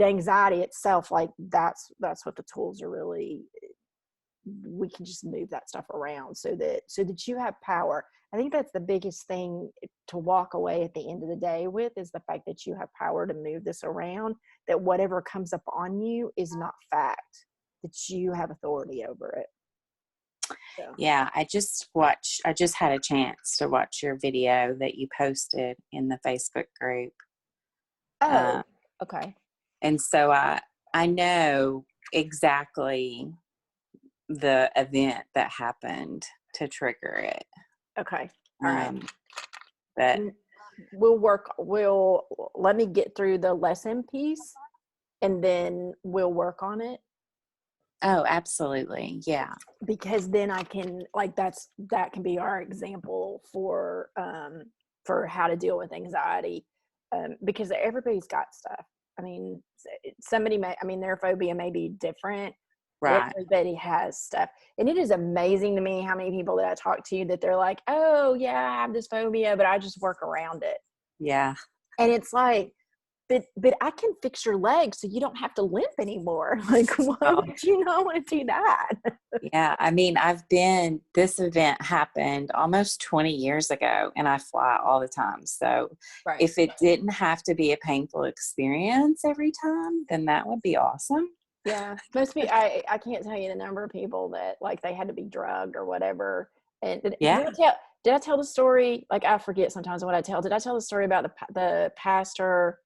the anxiety itself, like that's what the tools are really, we can just move that stuff around so that you have power. I think that's the biggest thing to walk away at the end of the day with, is the fact that you have power to move this around, that whatever comes up on you is not fact, that you have authority over it. So. Yeah, I just had a chance to watch your video that you posted in the Facebook group. Oh, okay. And so I know exactly the event that happened to trigger it. Okay. All right. But we'll let me get through the lesson piece and then we'll work on it. Oh, absolutely. Yeah. Because then I can, like, that can be our example for how to deal with anxiety. Because everybody's got stuff. I mean, their phobia may be different. Right. Everybody has stuff. And it is amazing to me how many people that I talk to that they're like, oh yeah, I have this phobia, but I just work around it. Yeah. And it's like, but I can fix your leg so you don't have to limp anymore. Like, why would you not want to do that? Yeah. I mean, this event happened almost 20 years ago and I fly all the time. So Right. If it didn't have to be a painful experience every time, then that would be awesome. Yeah. Most people, I can't tell you the number of people that, like, they had to be drugged or whatever. And did I tell the story? Like, I forget sometimes what I tell. Did I tell the story about the pastor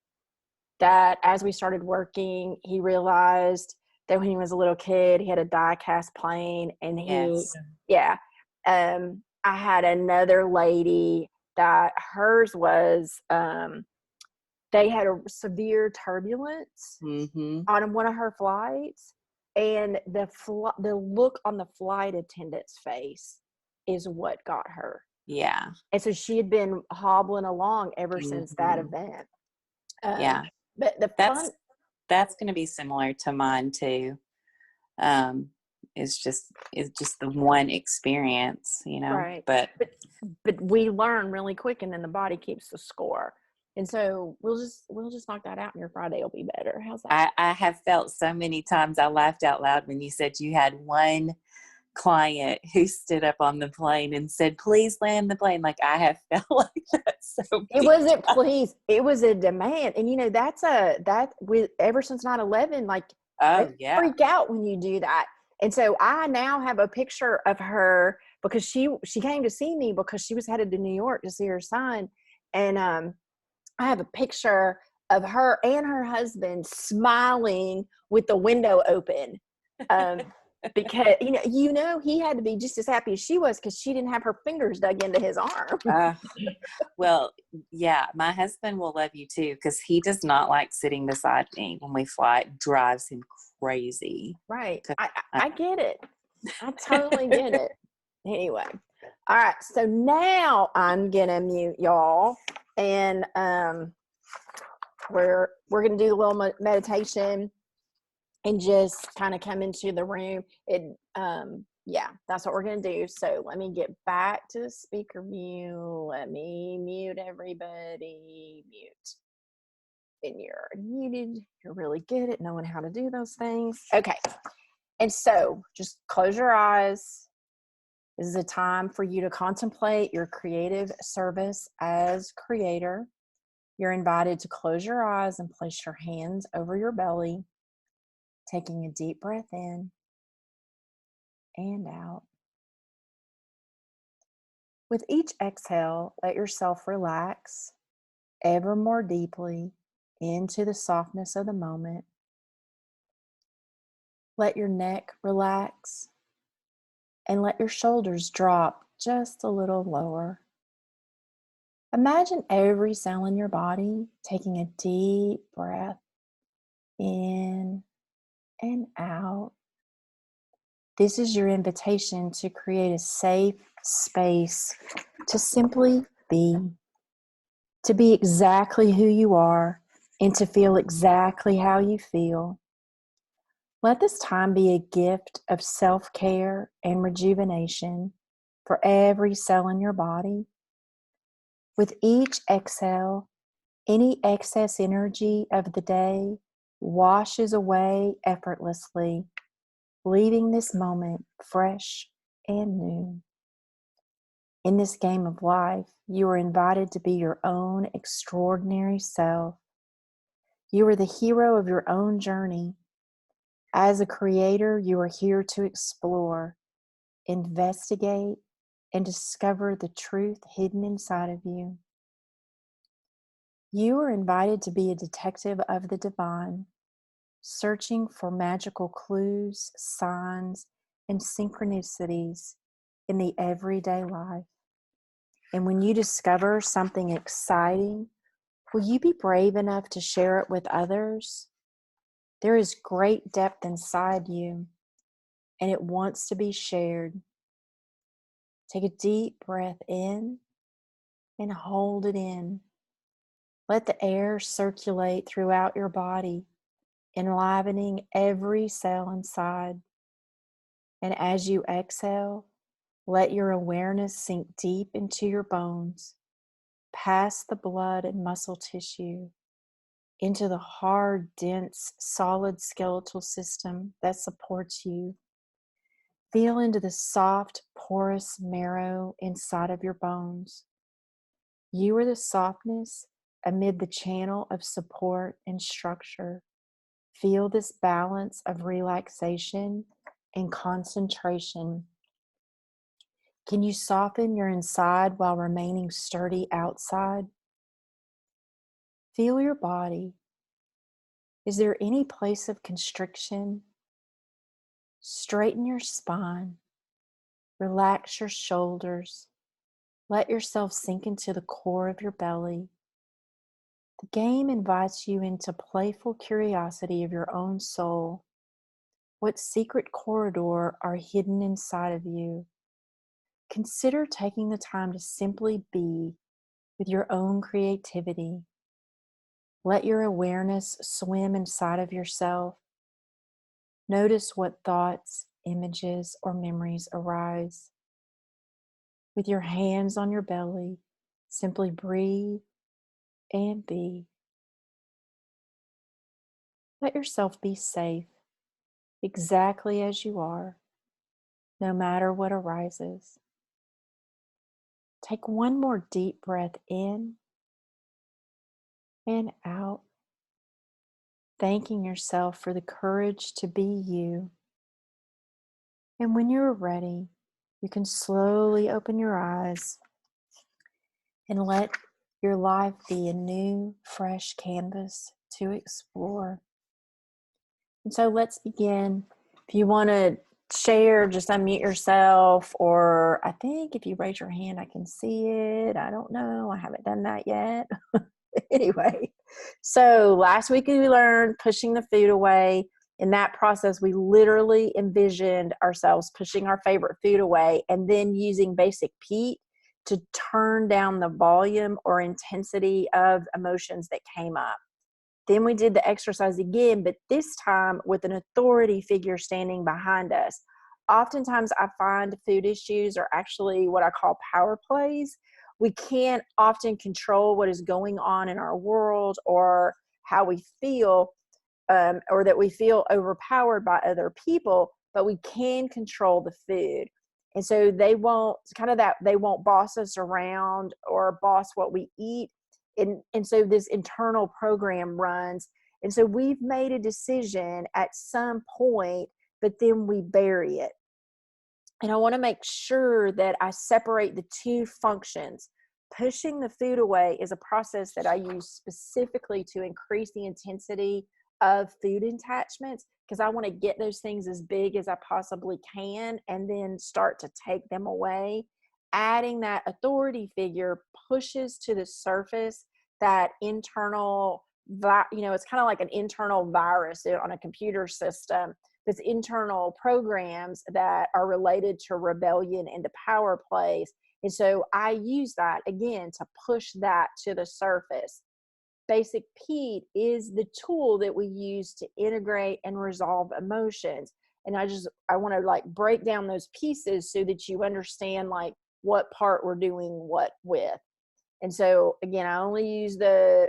that as we started working, he realized that when he was a little kid, he had a die-cast plane, and I had another lady that hers was, they had a severe turbulence on one of her flights, and the look on the flight attendant's face is what got her. Yeah. And so she had been hobbling along ever since that event. Yeah. But that's going to be similar to mine too. It's just the one experience, right. but we learn really quick, and then the body keeps the score. And so we'll just knock that out, and your Friday will be better. How's that? I have felt so many times, I laughed out loud when you said you had one client who stood up on the plane and said, please land the plane. Like, I have felt like that so it wasn't please, it was a demand. And that's ever since 9/11, like, freak out when you do that. And so I now have a picture of her, because she came to see me because she was headed to New York to see her son. And I have a picture of her and her husband smiling with the window open. Because he had to be just as happy as she was, because she didn't have her fingers dug into his arm. Well, yeah, my husband will love you too, because he does not like sitting beside me when we fly. It drives him crazy. Right. I get it. I totally get it. Anyway. All right. So now I'm gonna mute y'all, and we're gonna do a little meditation and just kind of come into the room. That's what we're going to do. So let me get back to the speaker view. Let me mute everybody. Mute. And you're muted. You're really good at knowing how to do those things. Okay. And so just close your eyes. This is a time for you to contemplate your creative service as creator. You're invited to close your eyes and place your hands over your belly, taking a deep breath in and out. With each exhale, let yourself relax ever more deeply into the softness of the moment. Let your neck relax and let your shoulders drop just a little lower. Imagine every cell in your body taking a deep breath in and out. This is your invitation to create a safe space to simply be, to be exactly who you are, and to feel exactly how you feel. Let this time be a gift of self-care and rejuvenation for every cell in your body. With each exhale, any excess energy of the day washes away effortlessly, leaving this moment fresh and new. In this game of life, you are invited to be your own extraordinary self. You are the hero of your own journey. As a creator, you are here to explore, investigate, and discover the truth hidden inside of you. You are invited to be a detective of the divine, searching for magical clues, signs, and synchronicities in the everyday life. And when you discover something exciting, will you be brave enough to share it with others? There is great depth inside you, and it wants to be shared. Take a deep breath in and hold it in. Let the air circulate throughout your body, enlivening every cell inside. And as you exhale, let your awareness sink deep into your bones, past the blood and muscle tissue, into the hard, dense, solid skeletal system that supports you. Feel into the soft, porous marrow inside of your bones. You are the softness amid the channel of support and structure. Feel this balance of relaxation and concentration. Can you soften your inside while remaining sturdy outside? Feel your body. Is there any place of constriction? Straighten your spine. Relax your shoulders. Let yourself sink into the core of your belly. The game invites you into playful curiosity of your own soul. What secret corridor are hidden inside of you? Consider taking the time to simply be with your own creativity. Let your awareness swim inside of yourself. Notice what thoughts, images, or memories arise. With your hands on your belly, simply breathe and be. Let yourself be safe, exactly as you are, no matter what arises. Take one more deep breath in and out, thanking yourself for the courage to be you. And when you're ready, you can slowly open your eyes and let your life be a new, fresh canvas to explore. And so let's begin. If you want to share, just unmute yourself, or I think if you raise your hand, I can see it. I don't know. I haven't done that yet. Anyway, so last week we learned pushing the food away. In that process, we literally envisioned ourselves pushing our favorite food away and then using basic Pete to turn down the volume or intensity of emotions that came up. Then we did the exercise again, but this time with an authority figure standing behind us. Oftentimes I find food issues are actually what I call power plays. We can't often control what is going on in our world or how we feel, or that we feel overpowered by other people, but we can control the food. And so they won't boss us around or boss what we eat. And so this internal program runs. And so we've made a decision at some point, but then we bury it. And I want to make sure that I separate the two functions. Pushing the food away is a process that I use specifically to increase the intensity of food attachments, because I want to get those things as big as I possibly can and then start to take them away. Adding that authority figure pushes to the surface that internal, it's kind of like an internal virus on a computer system. This internal programs that are related to rebellion and to power plays. And so I use that again to push that to the surface. Basic Pete is the tool that we use to integrate and resolve emotions. And I want to like break down those pieces so that you understand like what part we're doing what with. And so again, I only use the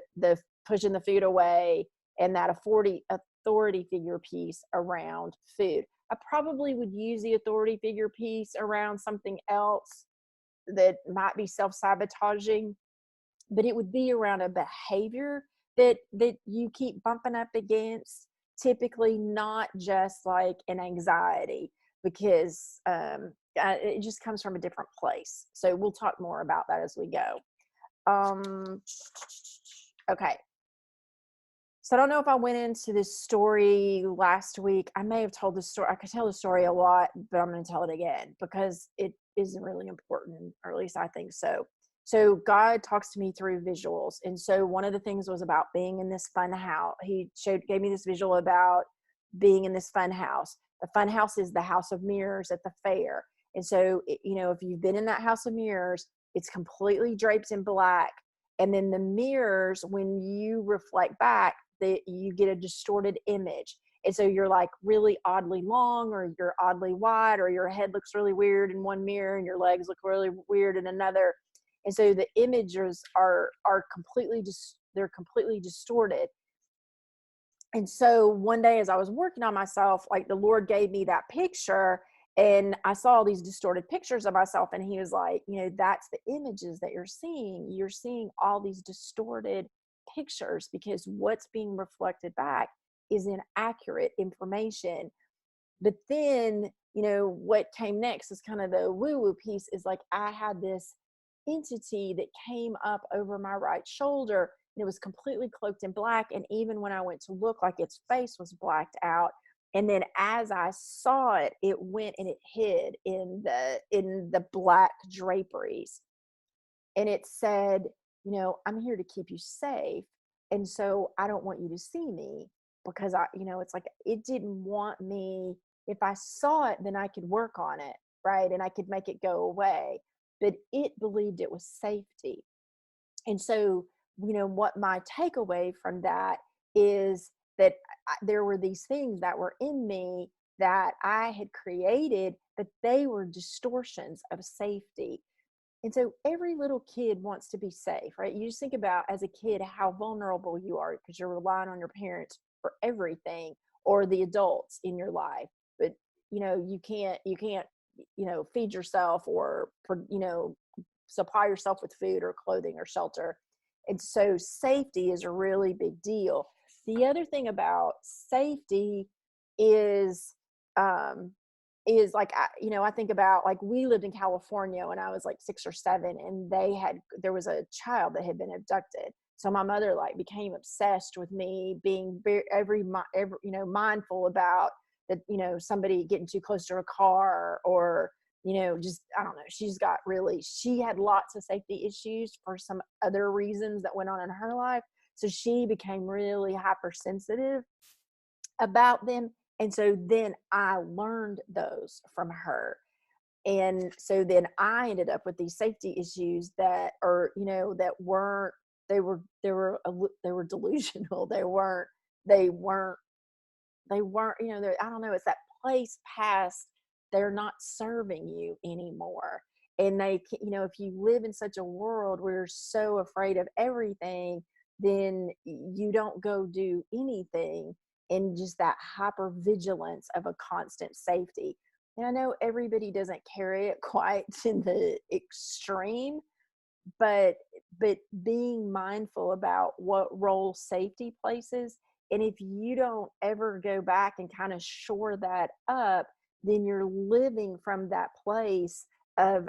pushing the food away and that authority figure piece around food. I probably would use the authority figure piece around something else that might be self-sabotaging, but it would be around a behavior that you keep bumping up against, typically not just like an anxiety, because it just comes from a different place. So we'll talk more about that as we go. Okay, so I don't know if I went into this story last week. I may have told this story. I could tell the story a lot, but I'm going to tell it again because it is really important, or at least I think so. So God talks to me through visuals. And so one of the things was about being in this fun house. He gave me this visual about being in this fun house. The fun house is the house of mirrors at the fair. And so, if you've been in that house of mirrors, it's completely draped in black. And then the mirrors, when you reflect back, that you get a distorted image. And so you're like really oddly long, or you're oddly wide, or your head looks really weird in one mirror and your legs look really weird in another. And so the images are completely they're completely distorted. And so one day as I was working on myself, like the Lord gave me that picture, and I saw all these distorted pictures of myself, and he was like, that's the images that you're seeing. You're seeing all these distorted pictures because what's being reflected back is inaccurate information. But then, what came next is kind of the woo-woo piece, is like I had this entity that came up over my right shoulder, and it was completely cloaked in black. And even when I went to look, like its face was blacked out. And then as I saw it, it went and it hid in the black draperies. And it said, I'm here to keep you safe. And so I don't want you to see me, because it's like it didn't want me. If I saw it, then I could work on it, right? And I could make it go away. But it believed it was safety. And so, what my takeaway from that is that there were these things that were in me that I had created, but they were distortions of safety. And so every little kid wants to be safe, right? You just think about, as a kid, how vulnerable you are because you're relying on your parents for everything, or the adults in your life. But, you can't, feed yourself, or, supply yourself with food or clothing or shelter. And so safety is a really big deal. The other thing about safety is, like, I think about, like, we lived in California when I was like 6 or 7, and there was a child that had been abducted. So my mother like became obsessed with me being every mindful about that, somebody getting too close to her car, or, just, I don't know. She had lots of safety issues for some other reasons that went on in her life. So she became really hypersensitive about them. And so then I learned those from her. And so then I ended up with these safety issues that are, that weren't, they were delusional. They weren't, I don't know, it's that place past, they're not serving you anymore. And if you live in such a world where you're so afraid of everything, then you don't go do anything, in just that hyper vigilance of a constant safety. And I know everybody doesn't carry it quite to the extreme, but being mindful about what role safety places. And if you don't ever go back and kind of shore that up, then you're living from that place of